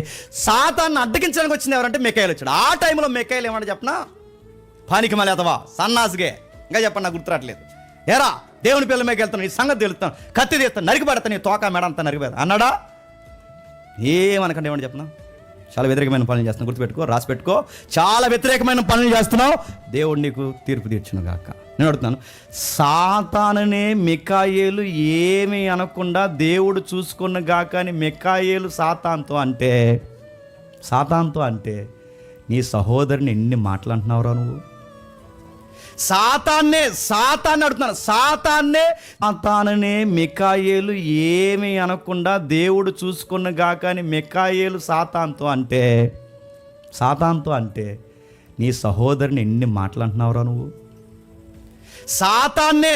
సాతాన్ని అడ్డగించడానికి వచ్చింది ఎవరంటే మిఖాయేలు వచ్చాడు. ఆ టైంలో మిఖాయేలు ఏమన్నా చెప్పనా? పానికి మళ్ళీ అతవా సన్నాసిగే ఇంకా చెప్పండి, నాకు గుర్తురాట్లేదు. ఏరా దేవుని పిల్లల మీద వెళ్తాను, ఈ సంగతి తెలుస్తాను, కత్తి తీస్తాను, నరికిపెడతాను, నీ తోక మేడ అంతా నరికిపెడతా అన్నాడా? ఏమనకండి, ఏమని చెప్పనా? చాలా వ్యతిరేకమైన పనులు చేస్తున్నావు, గుర్తుపెట్టుకో, రాసి పెట్టుకో. చాలా వ్యతిరేకమైన పనులు చేస్తున్నావు, దేవుడు నీకు తీర్పు తీర్చును గాక. నేను అడుగుతున్నాను, సాతానునే మిఖాయేలు ఏమీ అనకుండా దేవుడు చూసుకున్న గాక అని మిఖాయేలు సాతానుతో అంటే నీ సహోదరుని ఎన్ని మాటలు అంటున్నావురా నువ్వు? సాతాన్నే అడుగుతున్నాను, సాతానునే మిఖాయేలు ఏమీ అనకుండా దేవుడు చూసుకున్న గాక అని మిఖాయేలు సాతానుతో అంటే నీ సహోదరుని ఎన్ని మాటలు అంటున్నావురా నువ్వు? సాతాన్నే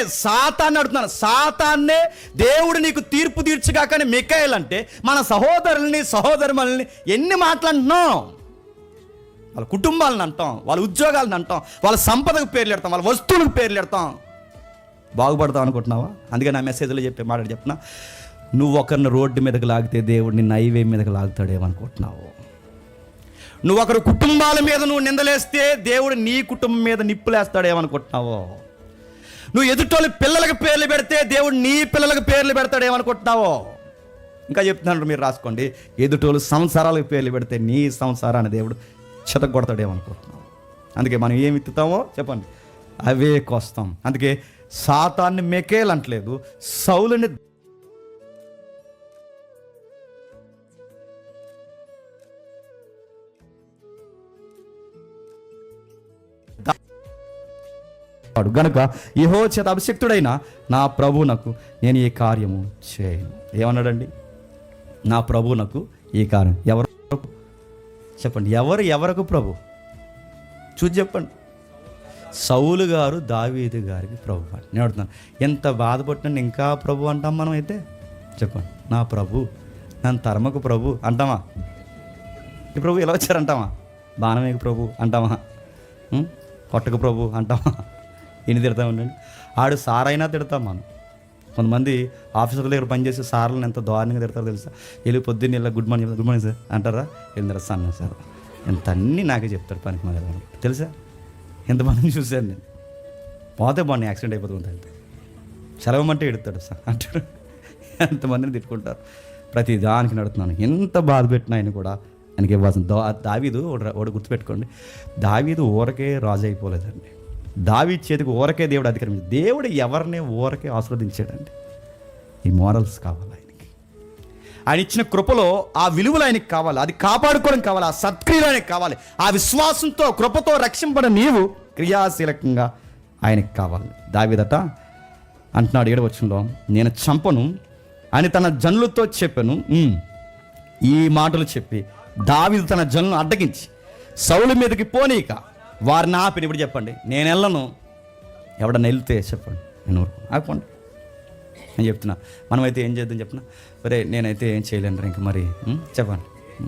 అడుగుతున్నాను, సాతాన్నే దేవుడు నీకు తీర్పు తీర్చుగాక అని మిఖాయేలు అంటే మన సహోదరుల్ని ఎన్ని మాటలు అంటున్నావు? వాళ్ళ కుటుంబాలను అంటాం, వాళ్ళ ఉద్యోగాలను అంటాం, వాళ్ళ సంపదకు పేర్లు పెడతాం, వాళ్ళ వస్తువులకు పేర్లు పెడతాం. బాగుపడతాం అనుకుంటున్నావా? అందుకే నా మెసేజ్లో చెప్పే మాట చెప్తున్నా, నువ్వు ఒకరిని రోడ్డు మీదకి లాగితే దేవుడు నిన్ను హైవే మీదకి లాగుతాడేమనుకుంటున్నావు? నువ్వు ఒకరి కుటుంబాల మీద నువ్వు నిందలేస్తే దేవుడు నీ కుటుంబం మీద నిప్పులేస్తాడేమనుకుంటున్నావో? నువ్వు ఎదుటోళ్ళ పిల్లలకు పేర్లు పెడితే దేవుడు నీ పిల్లలకు పేర్లు పెడతాడేమనుకుంటున్నావో? ఇంకా చెప్తున్నాడు, మీరు రాసుకోండి. ఎదుటోళ్ళు సంసారాలకు పేర్లు పెడితే నీ సంసారాన్ని దేవుడు చెతగొడతాడేమనుకుంటున్నావు? అందుకే మనం ఏమి విత్తుతామో చెప్పండి, అవే కోస్తాం. అందుకే సాతాన్ని మిఖాయేలు అంటలేదు, సౌలుని గనుక యెహోవా చేత అభిషిక్తుడైన నా ప్రభువునకు నేను ఈ కార్యము చేయను. ఏమన్నాడండి? నా ప్రభువునకు ఈ కార్యం. ఎవరు చెప్పండి, ఎవరికి ప్రభు? చూసి చెప్పండి. సౌలు గారు దావీదు గారికి ప్రభు. నేను అడుగుతున్నాను, ఎంత బాధపడినా ఇంకా ప్రభు అంటాం మనం అయితే? చెప్పండి, నా ప్రభు, నన్ను తరమకు ప్రభు అంటామా? ఈ ప్రభు ఎలా వచ్చారంటామా? బాణమేకు ప్రభు అంటామా? కొట్టకు ప్రభు అంటామా? ఎన్ని తిడతా ఉండండి. ఆడు సారైనా తిడతాం మనం. కొంతమంది ఆఫీసర్ల దగ్గర పనిచేసే సార్లను ఎంత దారుణంగా తిడతారో తెలుసా? వెళ్ళి పొద్దున్న ఇలా గుడ్ మార్నింగ్ సార్ అంటారా? వెళ్ళిన సన్న సార్ ఎంత అన్నీ నాకే చెప్తాడు పనికి మన తెలుసా? ఎంతమందిని చూశాను నేను. పోతే బాగుంది, యాక్సిడెంట్ అయిపోతుంది, సెలవమంటే ఎడుతాడు సార్ అంటాడు. ఎంతమందిని తిట్టుకుంటారు. ప్రతి దానికి నడుతున్నాను. ఎంత బాధ పెట్టినా ఆయన కూడా ఆయనకి ఇవ్వాల్సిన. దావీదు ఒకటి గుర్తుపెట్టుకోండి, దావీదు ఊరకే రాజు అయిపోలేదండి. దావీదు చేతికి ఊరకే దేవుడు అధికారం. దేవుడు ఎవరిని ఊరకే ఆస్వాదించాడండి. ఈ మోరల్స్ కావాలి ఆయనకి. ఆయన ఇచ్చిన కృపలో ఆ విలువలు ఆయనకి కావాలి, అది కాపాడుకోవడం కావాలి, ఆ సత్క్రియలు ఆయనకి కావాలి. ఆ విశ్వాసంతో కృపతో రక్షింపబడిన నీవు క్రియాశీలకంగా ఆయనకి కావాలి. దావీదట అంటున్నాడు 7వ వచనంలో, నేను చంపను అని తన జనులతో చెప్పాను. ఈ మాటలు చెప్పి దావీదు తన జనులను అడ్డగించి సౌలు మీదకి పోనీక వారిని ఆపిన. ఇప్పుడు చెప్పండి, నేను వెళ్ళను, ఎవడన్నా వెళ్తే చెప్పండి, నేను ఆపండి నేను చెప్తున్నా. మనమైతే ఏం చేద్దాం చెప్పిన, ఒరే నేనైతే ఏం చేయలేను ఇంక మరి చెప్పండి,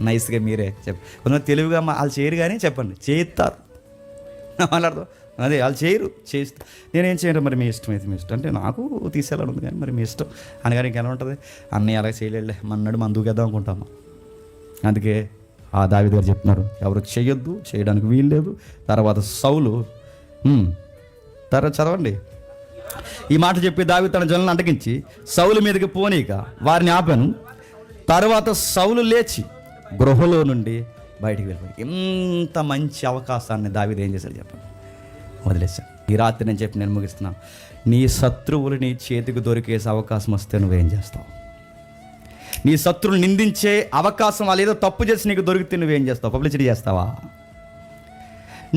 నైస్గా మీరే కొంతమంది తెలివిగా వాళ్ళు చేయరు కానీ చెప్పండి చేయిస్తారు. మాట్లాడతాం అదే వాళ్ళు చేయరు, చేయిస్తారు. నేనేం చేయను, మరి మీ ఇష్టం అయితే మీ ఇష్టం అంటే నాకు తీసేయాలని ఉంది కానీ మరి మీ ఇష్టం అని. కానీ ఇంకెలా ఉంటుంది, అన్నయ్య అలాగే చేయలేదులే మన్నాడు మనం దూకేద్దాం అనుకుంటాము. అందుకే ఆ దావీదు గారు చెప్తున్నారు, ఎవరు చేయొద్దు, చేయడానికి వీలు లేదు. తర్వాత సౌలు తర్వాత చదవండి ఈ మాట చెప్పి దావీదు తన జనులను అడ్డగించి సౌలు మీదకి పోనీక వారిని ఆపాను. తర్వాత సౌలు లేచి గృహలో నుండి బయటికి వెళ్ళిపోయి. ఎంత మంచి అవకాశాన్ని దావీదు ఏం చేశాడు చెప్పండి, వదిలేశాడు. ఈ రాత్రి నేను ముగిస్తున్నాను. నీ శత్రువులు నీ చేతికి దొరికేసే అవకాశం వస్తే నువ్వేం చేస్తావు? నీ శత్రువులు నిందించే అవకాశం, వాళ్ళు ఏదో తప్పు చేసి నీకు దొరికితే నువ్వేం చేస్తావు? పబ్లిసిటీ చేస్తావా?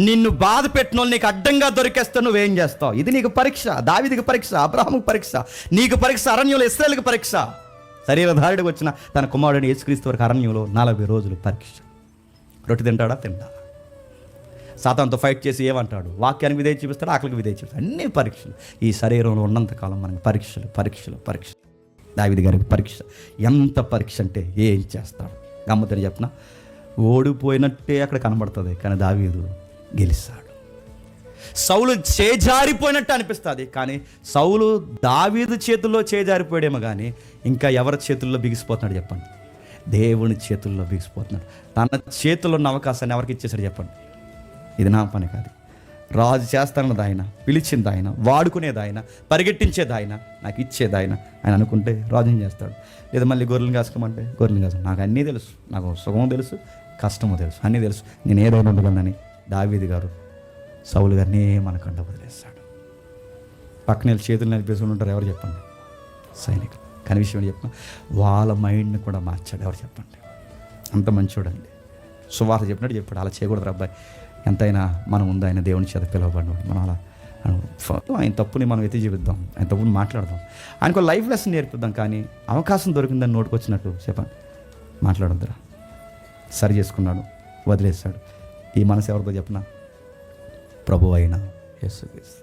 నిన్ను బాధ పెట్టిన వాళ్ళు నీకు అడ్డంగా దొరికేస్తే నువ్వేం చేస్తావు? ఇది నీకు పరీక్ష. దావీదుకి పరీక్ష, అబ్రహాముకి పరీక్ష, నీకు పరీక్ష, అరణ్యంలో ఇశ్రాయేలుకి పరీక్ష. శరీరధారుడికి వచ్చిన తన కుమారుడిని యేసుక్రీస్తు వరకు అరణ్యంలో 40 రోజులు పరీక్ష. రొట్టె తింటాడా? తింటా. సాతానుతో ఫైట్ చేసి ఏమంటాడు? వాక్యానికి విధేయత చూపిస్తాడు, ఆకలికి విధేయత చూపిస్తాడు. అన్ని పరీక్షలు. ఈ శరీరంలో ఉన్నంతకాలం మనకి పరీక్షలు పరీక్షలు పరీక్షలు. దావీదు గారికి పరీక్ష. ఎంత పరీక్ష అంటే ఏం చేస్తాడు? గమ్మత్తని చెప్పిన ఓడిపోయినట్టే అక్కడ కనబడుతుంది, కానీ దావీదు గెలిస్తాడు. సౌలు చేజారిపోయినట్టు అనిపిస్తుంది, కానీ సౌలు దావీదు చేతుల్లో చేజారిపోయాడేమో, కానీ ఇంకా ఎవరి చేతుల్లో బిగిసిపోతున్నాడు చెప్పండి? దేవుని చేతుల్లో బిగిసిపోతున్నాడు. తన చేతుల్లో ఉన్న అవకాశాన్ని ఎవరికి ఇచ్చేసాడు చెప్పండి? ఇది నా పని కాదు. రాజు చేస్తానన్నది ఆయన, పిలిచింది ఆయన, వాడుకునేది ఆయన, పరిగెట్టించేది ఆయన, నాకు ఇచ్చేది ఆయన. ఆయన అనుకుంటే రాజు ఏం చేస్తాడు? లేదా మళ్ళీ గొర్రెలను కాసుకోమంటే గొర్రెలను కాసుకో. నాకు అన్నీ తెలుసు, నాకు సుఖము తెలుసు, కష్టము తెలుసు, అన్నీ తెలుసు, నేను ఏదైనా ఉండగలనని దావీదు గారు సౌలు గారిని ఏమనకుండా వదిలేస్తాడు. పక్కన చేతులు నిలిపేసుకుని ఉంటారు, ఎవరు చెప్పండి? సైనికులు. కానీ విషయం చెప్పిన వాళ్ళ మైండ్ని కూడా మార్చాడు. ఎవరు చెప్పండి? అంత మంచోడండి. సువార్త చెప్పినట్టు చెప్పాడు, అలా చేయకూడదు అబ్బాయి. ఎంతైనా మనం ఉంది ఆయన దేవుని చేత పిలువబడినాడు. మనం అలా ఆయన తప్పుని మనం ఎత్తి చూపిద్దాం, ఆయన తప్పుని మాట్లాడదాం, ఆయనకు లైఫ్ లెసన్ నేర్పిద్దాం. కానీ అవకాశం దొరికిందని నోటుకొచ్చినట్టు చెప్పండి మాట్లాడొద్దురా. సరి చేసుకున్నాడు, వదిలేస్తాడు. ఈ మనసు ఎవరితో చెప్పిన? ప్రభు అయిన యేసుక్రీస్తు.